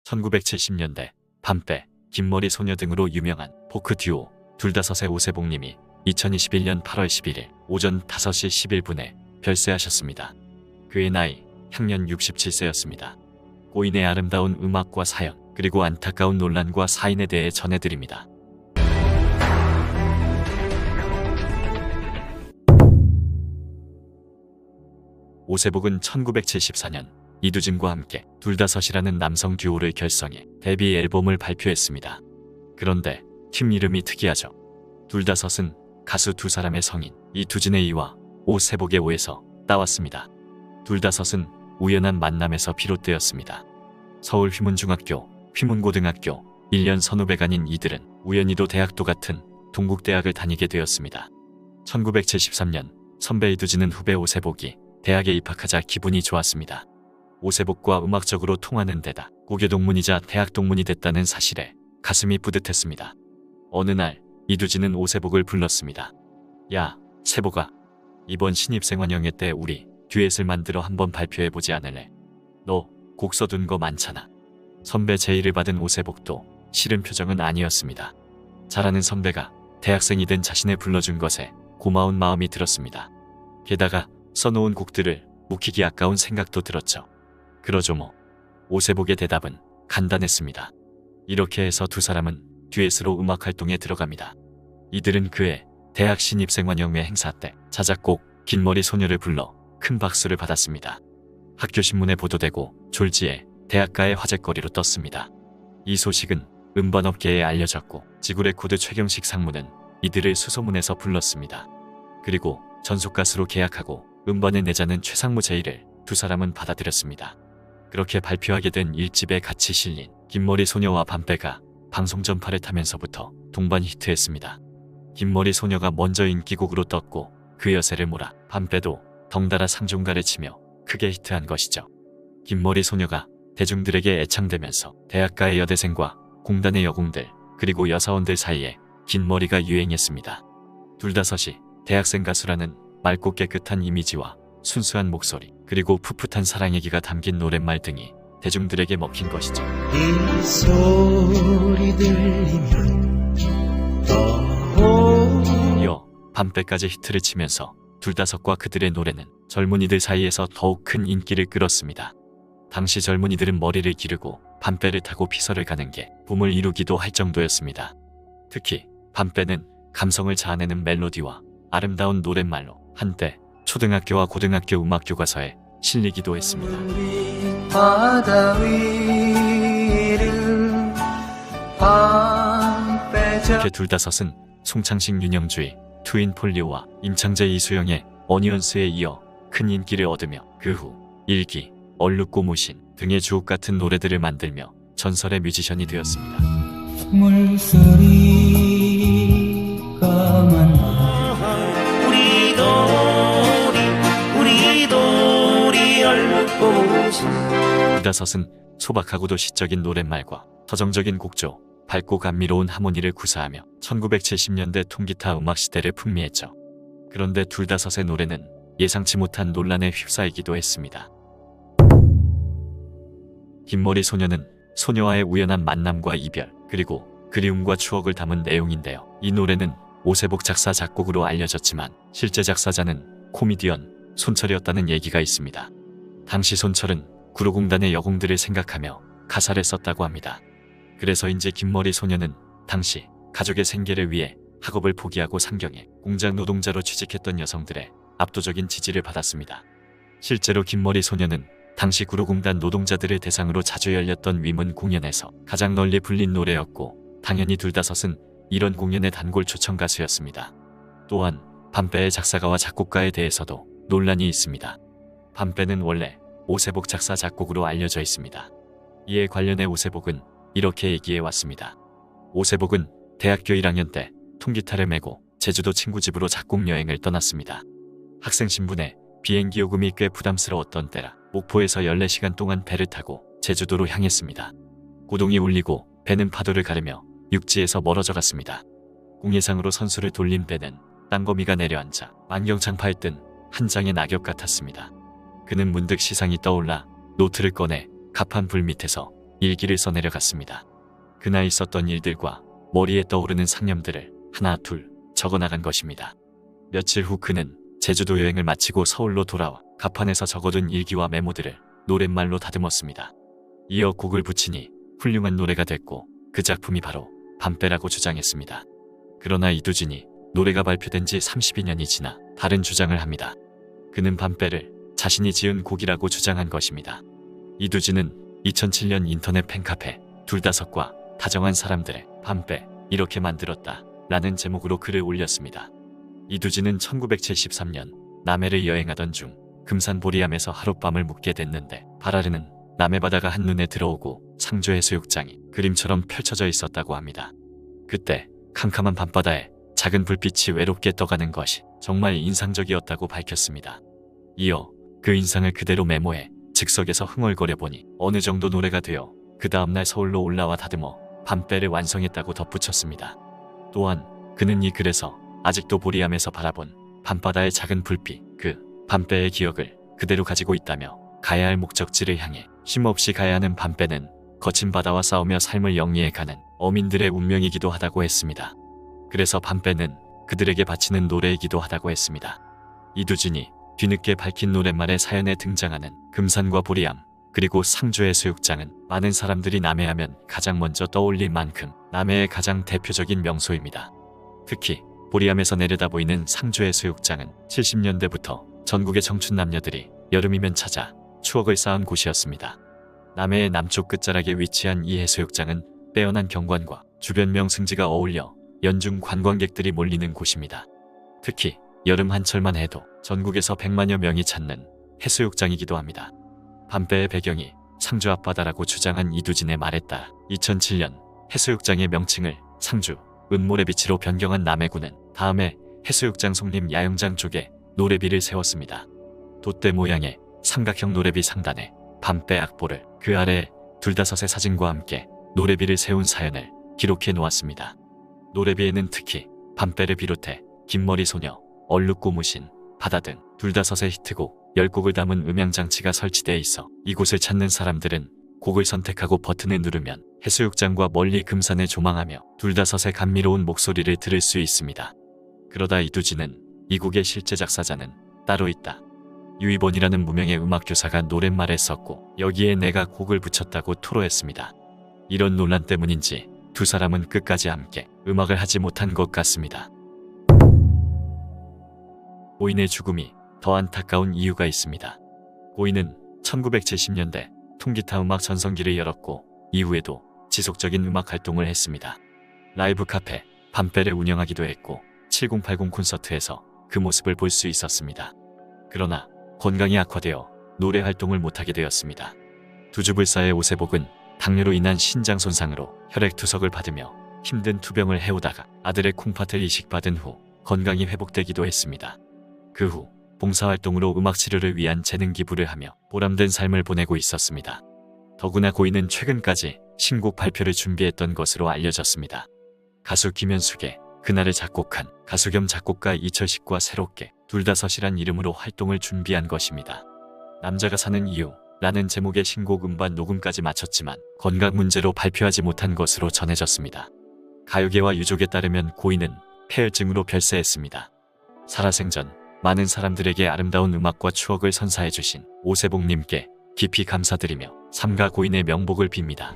1970년대 밤배, 긴머리 소녀 등으로 유명한 포크 듀오 둘다섯의 오세복님이 2021년 8월 11일 오전 5시 11분에 별세하셨습니다. 그의 나이 향년 67세였습니다. 고인의 아름다운 음악과 사연, 그리고 안타까운 논란과 사인에 대해 전해드립니다. 오세복은 1974년 이두진과 함께 둘다섯이라는 남성 듀오를 결성해 데뷔 앨범을 발표했습니다. 그런데 팀 이름이 특이하죠. 둘다섯은 가수 두 사람의 성인 이두진의 이와 오세복의 오에서 따왔습니다. 둘다섯은 우연한 만남에서 비롯되었습니다. 서울 휘문중학교, 휘문고등학교 1년 선후배가 아닌 이들은 우연히도 대학도 같은 동국대학을 다니게 되었습니다. 1973년 선배 이두진은 후배 오세복이 대학에 입학하자 기분이 좋았습니다. 오세복과 음악적으로 통하는 데다 고교 동문이자 대학 동문이 됐다는 사실에 가슴이 뿌듯했습니다. 어느 날 이두진은 오세복을 불렀습니다. 야, 세복아. 이번 신입생환영회 때 우리 듀엣을 만들어 한번 발표해보지 않을래? 너 곡 써둔 거 많잖아. 선배 제의를 받은 오세복도 싫은 표정은 아니었습니다. 잘하는 선배가 대학생이든 자신을 불러준 것에 고마운 마음이 들었습니다. 게다가 써놓은 곡들을 묵히기 아까운 생각도 들었죠. 그러죠 뭐. 오세복의 대답은 간단했습니다. 이렇게 해서 두 사람은 듀엣으로 음악 활동에 들어갑니다. 이들은 그의 대학 신입생환영회 행사 때 자작곡 긴머리 소녀를 불러 큰 박수를 받았습니다. 학교신문에 보도되고 졸지에 대학가의 화제거리로 떴습니다. 이 소식은 음반업계에 알려졌고 지구레코드 최경식 상무는 이들을 수소문해서 불렀습니다. 그리고 전속가수로 계약하고 음반을 내자는 최상무 제의를 두 사람은 받아들였습니다. 그렇게 발표하게 된 1집에 같이 실린 긴머리 소녀와 밤배가 방송 전파를 타면서부터 동반 히트했습니다. 긴머리 소녀가 먼저 인기곡으로 떴고 그 여세를 몰아 밤배도 덩달아 상종가를 치며 크게 히트한 것이죠. 긴머리 소녀가 대중들에게 애창되면서 대학가의 여대생과 공단의 여공들 그리고 여사원들 사이에 긴 머리가 유행했습니다. 둘다섯이 대학생 가수라는 맑고 깨끗한 이미지와 순수한 목소리 그리고 풋풋한 사랑 얘기가 담긴 노랫말 등이 대중들에게 먹힌 것이죠. 이 소리 들리면 이어 밤배까지 히트를 치면서 둘다섯과 그들의 노래는 젊은이들 사이에서 더욱 큰 인기를 끌었습니다. 당시 젊은이들은 머리를 기르고 밤배를 타고 피서를 가는 게 붐을 이루기도 할 정도였습니다. 특히 밤배는 감성을 자아내는 멜로디와 아름다운 노랫말로 한때 초등학교와 고등학교 음악 교과서에 실리기도 했습니다. 바다 위를 이렇게 둘다섯은 송창식, 윤영주의, 트윈폴리오와 임창재, 이수영의 어니언스에 이어 큰 인기를 얻으며 그 후 일기, 얼룩고무신 등의 주옥 같은 노래들을 만들며 전설의 뮤지션이 되었습니다. 물소리가 우리 돌이 얼룩고무신. 둘다섯은 소박하고도 시적인 노랫말과 서정적인 곡조, 밝고 감미로운 하모니를 구사하며 1970년대 통기타 음악 시대를 풍미했죠. 그런데 둘다섯의 노래는 예상치 못한 논란에 휩싸이기도 했습니다. 긴머리 소녀는 소녀와의 우연한 만남과 이별, 그리고 그리움과 추억을 담은 내용인데요. 이 노래는 오세복 작사 작곡으로 알려졌지만 실제 작사자는 코미디언 손철이었다는 얘기가 있습니다. 당시 손철은 구로공단의 여공들을 생각하며 가사를 썼다고 합니다. 그래서인지 긴머리 소녀는 당시 가족의 생계를 위해 학업을 포기하고 상경에 공장 노동자로 취직했던 여성들의 압도적인 지지를 받았습니다. 실제로 긴머리 소녀는 당시 구로공단 노동자들을 대상으로 자주 열렸던 위문 공연에서 가장 널리 불린 노래였고 당연히 둘다섯은 이런 공연의 단골 초청 가수였습니다. 또한 밤배의 작사가와 작곡가에 대해서도 논란이 있습니다. 밤배는 원래 오세복 작사 작곡으로 알려져 있습니다. 이에 관련해 오세복은 이렇게 얘기해 왔습니다. 오세복은 대학교 1학년 때 통기타를 메고 제주도 친구 집으로 작곡 여행을 떠났습니다. 학생 신분에 비행기 요금이 꽤 부담스러웠던 때라 목포에서 14시간 동안 배를 타고 제주도로 향했습니다. 고동이 울리고 배는 파도를 가르며 육지에서 멀어져 갔습니다. 공예상으로 선수를 돌린 배는 땅거미가 내려앉아 만경창파에 뜬 한 장의 낙엽 같았습니다. 그는 문득 시상이 떠올라 노트를 꺼내 갑판 불 밑에서 일기를 써내려갔습니다. 그날 있었던 일들과 머리에 떠오르는 상념들을 하나 둘 적어나간 것입니다. 며칠 후 그는 제주도 여행을 마치고 서울로 돌아와 가판에서 적어둔 일기와 메모들을 노랫말로 다듬었습니다. 이어 곡을 붙이니 훌륭한 노래가 됐고 그 작품이 바로 밤배라고 주장했습니다. 그러나 이두진이 노래가 발표된 지 32년이 지나 다른 주장을 합니다. 그는 밤배를 자신이 지은 곡이라고 주장한 것입니다. 이두진은 2007년 인터넷 팬카페 둘다섯과 다정한 사람들의 밤배 이렇게 만들었다 라는 제목으로 글을 올렸습니다. 이두진은 1973년 남해를 여행하던 중 금산 보리암에서 하룻밤을 묵게 됐는데 발아르는 남해바다가 한눈에 들어오고 상주 해수욕장이 그림처럼 펼쳐져 있었다고 합니다. 그때 캄캄한 밤바다에 작은 불빛이 외롭게 떠가는 것이 정말 인상적이었다고 밝혔습니다. 이어 그 인상을 그대로 메모해 즉석에서 흥얼거려 보니 어느 정도 노래가 되어 그 다음날 서울로 올라와 다듬어 밤배를 완성했다고 덧붙였습니다. 또한 그는 이 글에서 아직도 보리암에서 바라본 밤바다의 작은 불빛, 그 밤배의 기억을 그대로 가지고 있다며 가야 할 목적지를 향해 쉼없이 가야 하는 밤배는 거친 바다와 싸우며 삶을 영위해가는 어민들의 운명이기도 하다고 했습니다. 그래서 밤배는 그들에게 바치는 노래이기도 하다고 했습니다. 이두진이 뒤늦게 밝힌 노랫말의 사연에 등장하는 금산과 보리암 그리고 상주 해수욕장은 많은 사람들이 남해하면 가장 먼저 떠올릴 만큼 남해의 가장 대표적인 명소입니다. 특히 보리암에서 내려다 보이는 상주 해수욕장은 70년대부터 전국의 청춘 남녀들이 여름이면 찾아 추억을 쌓은 곳이었습니다. 남해의 남쪽 끝자락에 위치한 이 해수욕장은 빼어난 경관과 주변 명승지가 어울려 연중 관광객들이 몰리는 곳입니다. 특히 여름 한철만 해도 전국에서 100만여 명이 찾는 해수욕장이기도 합니다. 밤배의 배경이 상주 앞바다라고 주장한 이두진의 말에 따라 2007년 해수욕장의 명칭을 상주 은모래비치로 변경한 남해군은 다음에 해수욕장 속림 야영장 쪽에 노래비를 세웠습니다. 돛대 모양의 삼각형 노래비 상단에 밤배 악보를 그 아래에 둘다섯의 사진과 함께 노래비를 세운 사연을 기록해 놓았습니다. 노래비에는 특히 밤배를 비롯해 긴머리 소녀, 얼룩고무신, 바다 등 둘다섯의 히트곡 10곡을 담은 음향장치가 설치되어 있어 이곳을 찾는 사람들은 곡을 선택하고 버튼을 누르면 해수욕장과 멀리 금산을 조망하며 둘다섯의 감미로운 목소리를 들을 수 있습니다. 그러다 이두진은 이 곡의 실제 작사자는 따로 있다. 유이본이라는 무명의 음악교사가 노랫말에 썼고 여기에 내가 곡을 붙였다고 토로했습니다. 이런 논란 때문인지 두 사람은 끝까지 함께 음악을 하지 못한 것 같습니다. 고인의 죽음이 더 안타까운 이유가 있습니다. 고인은 1970년대 통기타 음악 전성기를 열었고 이후에도 지속적인 음악 활동을 했습니다. 라이브 카페 밤배를 운영하기도 했고 7080 콘서트에서 그 모습을 볼 수 있었습니다. 그러나 건강이 악화되어 노래 활동을 못하게 되었습니다. 두주불사의 오세복은 당뇨로 인한 신장 손상으로 혈액투석을 받으며 힘든 투병을 해오다가 아들의 콩팥을 이식받은 후 건강이 회복되기도 했습니다. 그 후 봉사활동으로 음악치료를 위한 재능 기부를 하며 보람된 삶을 보내고 있었습니다. 더구나 고인은 최근까지 신곡 발표를 준비했던 것으로 알려졌습니다. 가수 김현숙의 그날을 작곡한 가수 겸 작곡가 이철식과 새롭게 둘다섯이란 이름으로 활동을 준비한 것입니다. 남자가 사는 이유 라는 제목의 신곡 음반 녹음까지 마쳤지만 건강 문제로 발표하지 못한 것으로 전해졌습니다. 가요계와 유족에 따르면 고인은 폐혈증으로 별세했습니다. 살아생전 많은 사람들에게 아름다운 음악과 추억을 선사해주신 오세복님께 깊이 감사드리며 삼가 고인의 명복을 빕니다.